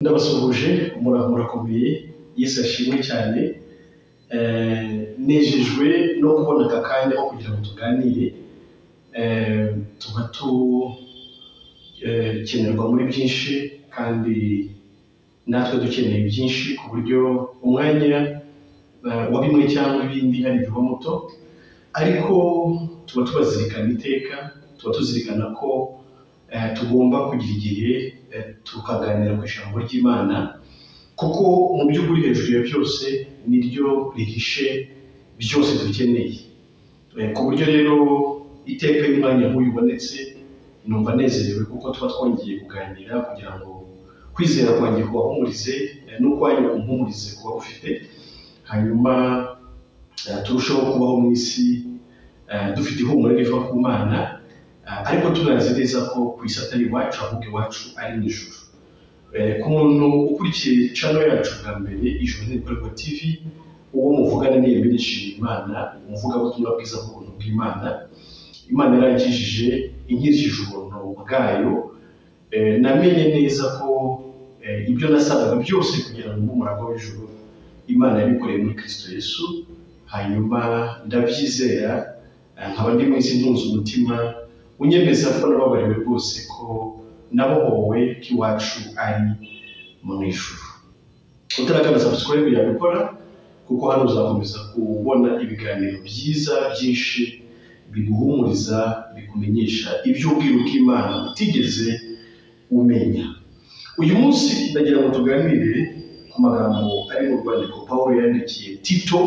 Ndabasuhuje murakomeye Yesu ashimwe cyane nejejwe no kubona aka kanya ko kugira ngo tuganire kenerwa muri byinshi kandi natwe dukeneye byinshi ku buryo umwanya wa bimwe cyangwa ibindi hari igihe muto ariko tuba tubazirikana iteka tuba tuzirikana ko tugomba kugira igihe tukaganira ku ijambo ry'Imana kuko mu by'ukuri hejuru ya byose niryo rihishe byose dukeneye ku buryo rero iteka y'umwanya nk'uyu ubonetse numva nezerewe kuko tuba twongeye kuganira kugira ngo kwizera kwanjye kubahumurize n'ukwanyu kumpumurize kuba ufite hanyuma turushaho kubaho mu isi dufite ihumure riva ku Mana ariko tunazi neza ko ku isi atari iwacu ahubwo iwacu ari mu ijuru ku muntu ukurikiye channel yacu bwa mbere Ijuru n'Ikorerwa TV uwo muvugana n'iyembe nishimira Imana umuvugabutumwa bwiza bw'ubuntu bw'Imana Imana yarangijije inkirishije ubuntu bwayo namenye neza ko ibyo nasabaga byose kugira ngo umuragwa w'ijuru Imana yabikoreye muri Kristo Yesu hanyuma ndabyizera nkaba ndi mwisi ntunze umutima unyemeza ko nababariwe rwose ko nabohowe k'iwacu ari mu ijuru utarakanda subscribe yabikora kuko hano uzakomeza kubona ibiganiro byiza byinshi biguhumuriza bikumenyesha iby'ubwiru bw'Imana utigeze umenya uyu munsi ndagira ngo tuganire ku magambo ari mu rwandiko Pawulo yandikiye Tito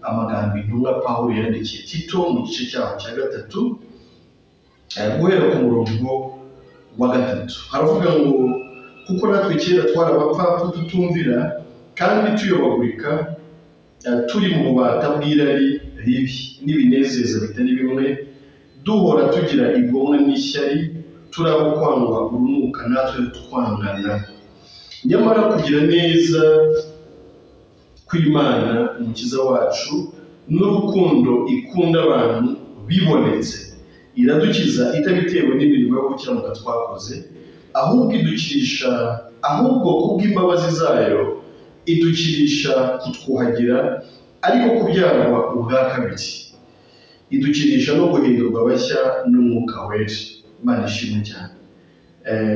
amagambo intumwa Pawulo yandikiye Tito mu gice cyaho cya 3 guhera ku murongo wa 3 haravuga ngo kuko natwe kera twarabapfapfa tutumvira kandi tuyobagurika turi mu bubata bw'irari ribi n'ibinezeza bitari bimwe duhora tugira igomwa n'ishyari turabo kwangwa urunuka natwe twangana nyamara kugira neza kw'Imana umukiza wacu n'urukundo ikunda abantu bibonetse iradukiza itabitewe n'imirimo yo gukiranuka twakoze ahubwo kubw'imbabazi zayo idukirisha kutwuhagira ariko kubyarwa ubwa kabiri idukirisha no guhindurwa bashya n'umwuka wera Imana ishimwe cyane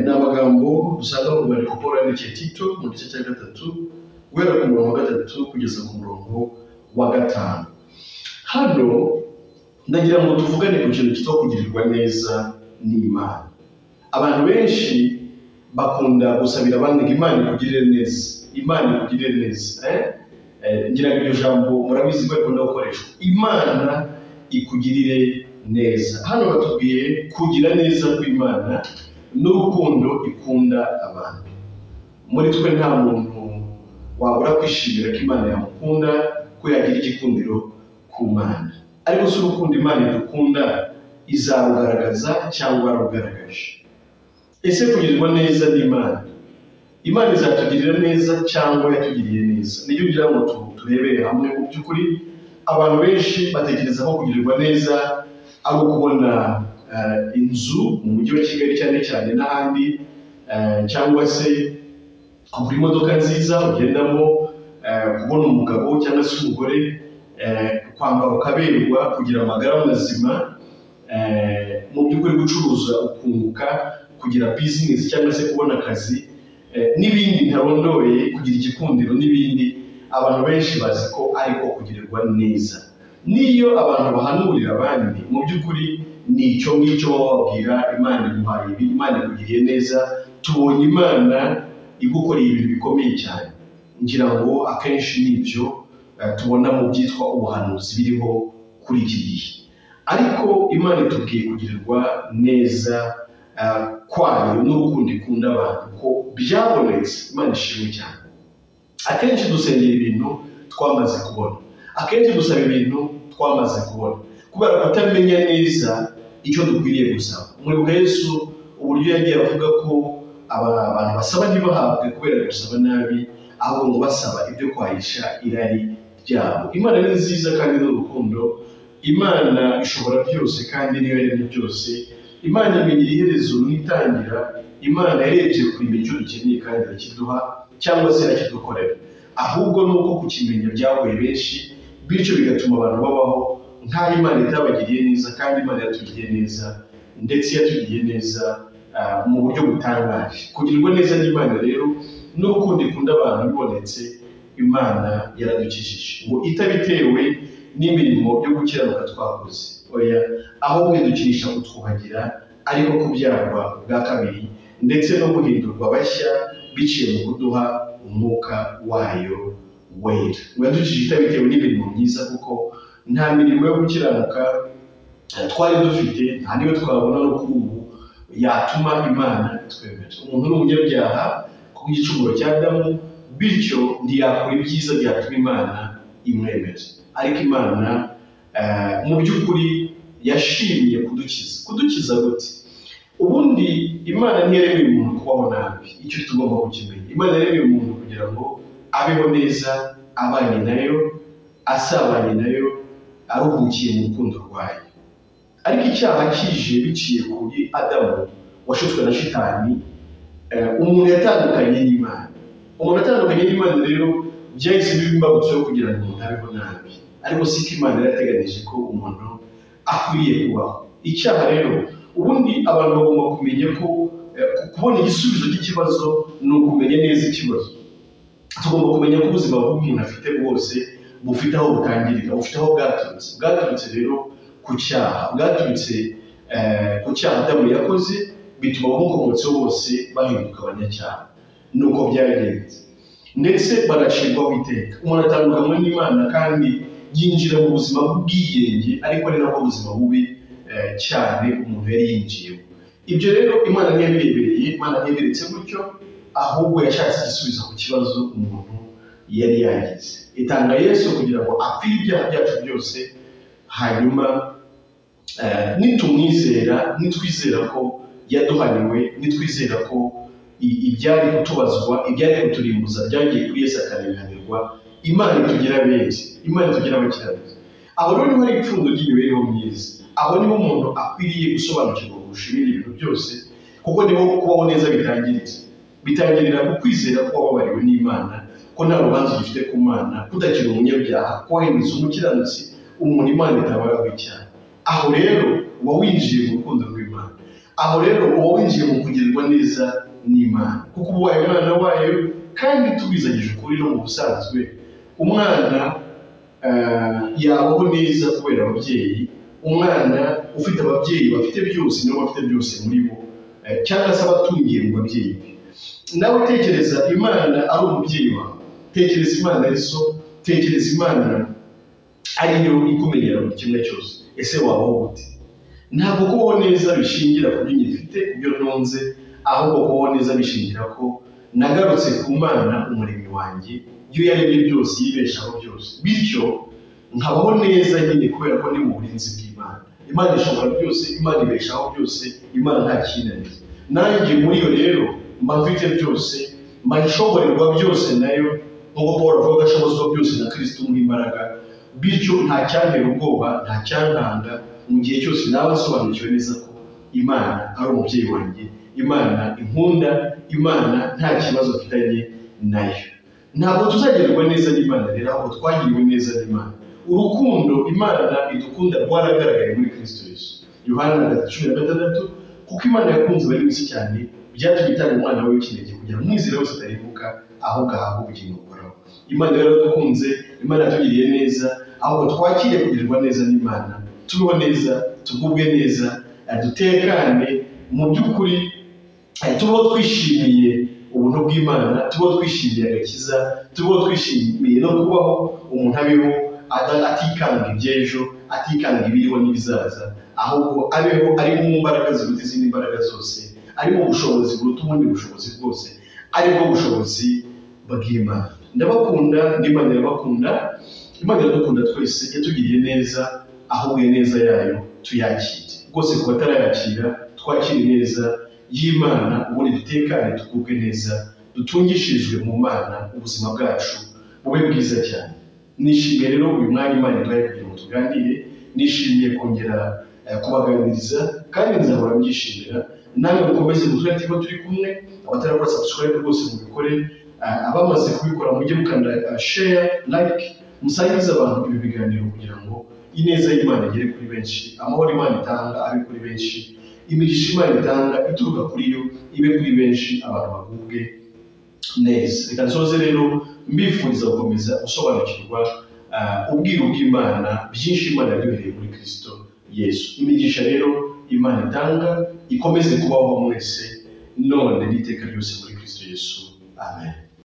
ni amagambo dusanga mu rwandiko Pawulo yandikiye Tito mu gice cya 3 guhera ku murongo wa 3 kugeza ku murongo wa 5 hano ndagira ngo tuvugane ku kintu kitwa kugirirwa neza n'Imana abantu benshi bakunda gusabira abandi Imana ikugirire neza Imana ikugirire neza ngira ngo iryo jambo murabizi ko rikunda gukoreshwa Imana ikugirire neza hano batubwiye kugira neza kw'Imana n'urukundo ikunda abantu muri twe nta muntu wabura kwishimira ko Imana yamukunda ko yagira igikundiro ku Mana ariko si urukundo Imana idukunda izarugaragaza cyangwa arugaragaje ese kugirirwa neza n'Imana Imana izatugirira neza cyangwa yatugiriye neza niyo ngira ngo turebere hamwe mu by'ukuri abantu benshi batekereza ko kugirirwa neza ari ukubona inzu mu mujyi wa Kigali cyane cyane n'ahandi cyangwa se kugura imodoka nziza ugendamo kubona umugabo cyangwa se umugore kwambara ukaberwa kugira amagara mazima mu by'ukuri gucuruza ukunguka kugira business cyangwa se kubona akazi n'ibindi ntarondoye kugira igikundiro n'ibindi abantu benshi bazi ko ariko kugirirwa neza niyo abantu bahanurira abandi mu by'ukuri ni icyo ngicyo bababwira Imana imuhaye ibi Imana ikugiriye neza tubonye Imana igukoreye ibintu bikomeye cyane ngira ngo akenshi nibyo tubona mu byitwa ubuhanuzi biriho kuri iki gihe ariko Imana itubwiye kugirirwa neza kwayo n'urukundo ikunda abantu ko byabonetse Imana ishimwe cyane akenshi dusengera ibintu twamaze kubona akenshi dusaba ibintu twamaze kubona kubera kutamenya neza icyo dukwiriye gusaba mwibuka Yesu uburyo yagiye avuga ko abantu basaba ntibahabwe kubera gusaba nabi ahubwo ngo basaba ibyo kwahisha irari ryabo Imana ni nziza kandi n'urukundo Imana ishobora byose kandi niyo yaremye byose Imana imenya iherezo n'itangira Imana yarebye kuri icyo dukeneye kandi irakiduha cyangwa se irakidukorera, ahubwo nuko kukimenya byagoye benshi, bityo bigatuma abantu babaho nk'aho Imana itabagiriye neza kandi Imana yatugiriye neza, ndetse yatugiriye neza mu buryo butangaje. Kugirirwa neza n'Imana rero n'urukundo ikunda abantu bibonetse, Imana yaradukijije ngo itabitewe n'imirimo yo gukiranuka twakoze, oya, ahubwo idukirisha kutwuhagira, ariko kubyarwa bwa kabiri ndetse no guhindurwa bashya biciye mu kuduha umwuka wayo wera. Ngo yadukijije itabitewe n'imirimo myiza, kuko nta mirimo yo gukiranuka twari dufite, nta niyo twabona no kuri ubu yatuma Imana twemera. Umuntu ni umunyabyaha ku bw'igicumuro cya Adamu, bityo ntiyakora ibyiza byatuma Imana imwemera. Ariko Imana mu by'ukuri yashimye kudukiza gute? Ubundi Imana ntiyaremeye umuntu kubaho nabi, icyo tugomba kukimenya. Imana yaremeye umuntu kugira ngo abeho neza, abanye nayo, asabanye nayo, aruhukiye mu rukundo rwayo. Ariko icyaha kije biciye kuri Adamu washutswe na Shitani, umuntu yatandukanye n'Imana. Umuntu atandukanye n'Imana rero byahise biba imbarutso yo kugira ngo umuntu abeho nabi, ariko si ko Imana yarateganije ko umuntu akwiriye kubaho. Icyaha rero, ubundi abantu bagomba kumenya ko kubona igisubizo cy'ikibazo ni ukumenya neza ikibazo. Tugomba kumenya ko ubuzima bw'umuntu afite bwose bufite aho butangirira, bufite aho bwaturutse rero ku cyaha, bwaturutse ku cyaha Adamu yakoze, bituma abamukomotseho bose bahinduka abanyacyaha. Nuko byagenze, ndetse baracirwaho iteka. Umuntu atandukanywa n'Imana kandi yinjira mu buzima bw'ubwigenge, ariko ni nabwo buzima bubi cyane umuntu yari yinjiyemo. Ibyo rero Imana ntiyabirebereye, Imana ntiyaberetse gutyo, ahubwo yashatse igisubizo ku kibazo umuntu yari yagize. Itanga Yesu kugira ngo apfire ibyaha byacu byose, hanyuma nitumwizera, nitwizera ko yaduhaniwe, nitwizera ko ibyari kutubazwa, ibyari kuturimbuza byagiye kuri Yesu akabihanirwa, Imana itugira beza, Imana itugira abakiranutsi. Aho rero niho hari ipfundo ry'imibereho myiza, aho niho umuntu akwiriye gusobanukirwa kurusha ibindi bintu byose, kuko niho kubaho neza bitangirira ku kwizera ko wababariwe n'Imana, ko nta rubanza ugifite ku Mana, kudakira umunyabyaha, ko wahindutse umukiranutsi, umuntu Imana itabaraho icyaha. Aho rero uba winjiye mu rukundo rw'Imana, aho rero uba winjiye mu kugirirwa neza n'Imana, kuko uba ubaye umwana wayo. Kandi tubizanyije ukuri no mu busanzwe, umwana yabaho neza kubera ababyeyi. Umwana ufite ababyeyi bafite byose, nibo bafite byose muri bo, cyangwa se abatungiye mu babyeyi be. Nawe tekereza Imana ari umubyeyi wawe, tekereza Imana ari so, tekereza Imana ariyo ikumenyera buri kimwe cyose. Ese wabaho gute? Ntabwo kubaho neza bishingira ku byo ngifite, ku byo ntunze, ahubwo kubaho neza bishingira ko nagarutse ku Mana umuremyi wanjye, iyo yaremye byose, yibeshaho byose, bityo nkabaho neza nyine kubera ko ndi mu burinzi bw'Imana. Imana ishobora byose, Imana ibeshaho byose, Imana nta kinaniza. Nanjye muri yo rero mba mfite byose, mba nshoborerwa byose nayo, nk'uko Pawulo avuga ko ashobozwa byose na Kristo umuha imbaraga, bityo nta cyantera ubwoba, nta cyantanga, mu gihe cyose naba nsobanukiwe neza ko Imana ari umubyeyi wanjye, Imana inkunda, Imana nta kibazo mfitanye nayo. Ntabwo tuzagererwa neza n'Imana rero, ahubwo twagiriwe neza n'Imana. Urukundo Imana idukunda rwaragaragaye muri Kristo Yesu. Yohana 10:6, kuko Imana yakunze abari bisi cyane, byatumye itanga umwana we w'ikinege kugira ngo umwizera wese atarimbuka, ahubwo ahabwe ubugingo buhoraho. Imana rero yadukunze, Imana yatugiriye neza, ahubwo twakiriye kugirirwa neza n'Imana, tubeho neza, tugubwe neza, dutekane mu by'ukuri, tubeho twishimiye ubuntu bw'Imana, tubeho twishimiye agakiza, tubeho twishimiye no kubaho umuntu abeho atikanga iby'ejo, atikanga ibiriho n'ibizaza, ahubwo abeho ari mu mbaraga ziruta izindi mbaraga zose, ari mu bushobozi buruta ubundi bushobozi bwose, ari bwo bushobozi bw'Imana. Ndabakunda, n'Imana irabakunda. Imana iradukunda twese, yatugiriye neza, ahubwo neza yayo tuyakire. Rwose ku batarayakira, twakire neza y'Imana, ubundi dutekane, tugubwe neza, dutungishirijwe mu Mana, ubuzima bwacu bube bwiza cyane. Nishimiye rero uyu mwanya Imana iduhaye kugira ngo tuganire, nishimiye kongera kubaganiriza, kandi nzahora mbyishimira, namwe mukomeze mutwereke ko turi kumwe. Abatarakora subscribe rwose mubikore, abamaze kubikora mujye mukanda share, like, musangize abantu ibi biganiro kugira ngo ineza y'Imana igere kuri benshi, amahoro Imana itanga abe kuri benshi, imigisha Imana itanga ituruka kuri yo ibe kuri benshi, abantu bagubwe neza. Reka nsoze rero mbifuriza gukomeza gusobanukirwa ubwiru bw'Imana, byinshi Imana yaduhereye muri Kristo Yesu. Imigisha rero Imana itanga ikomeze kubaho mwese none n'iteka ryose muri Kristo Yesu. Amen.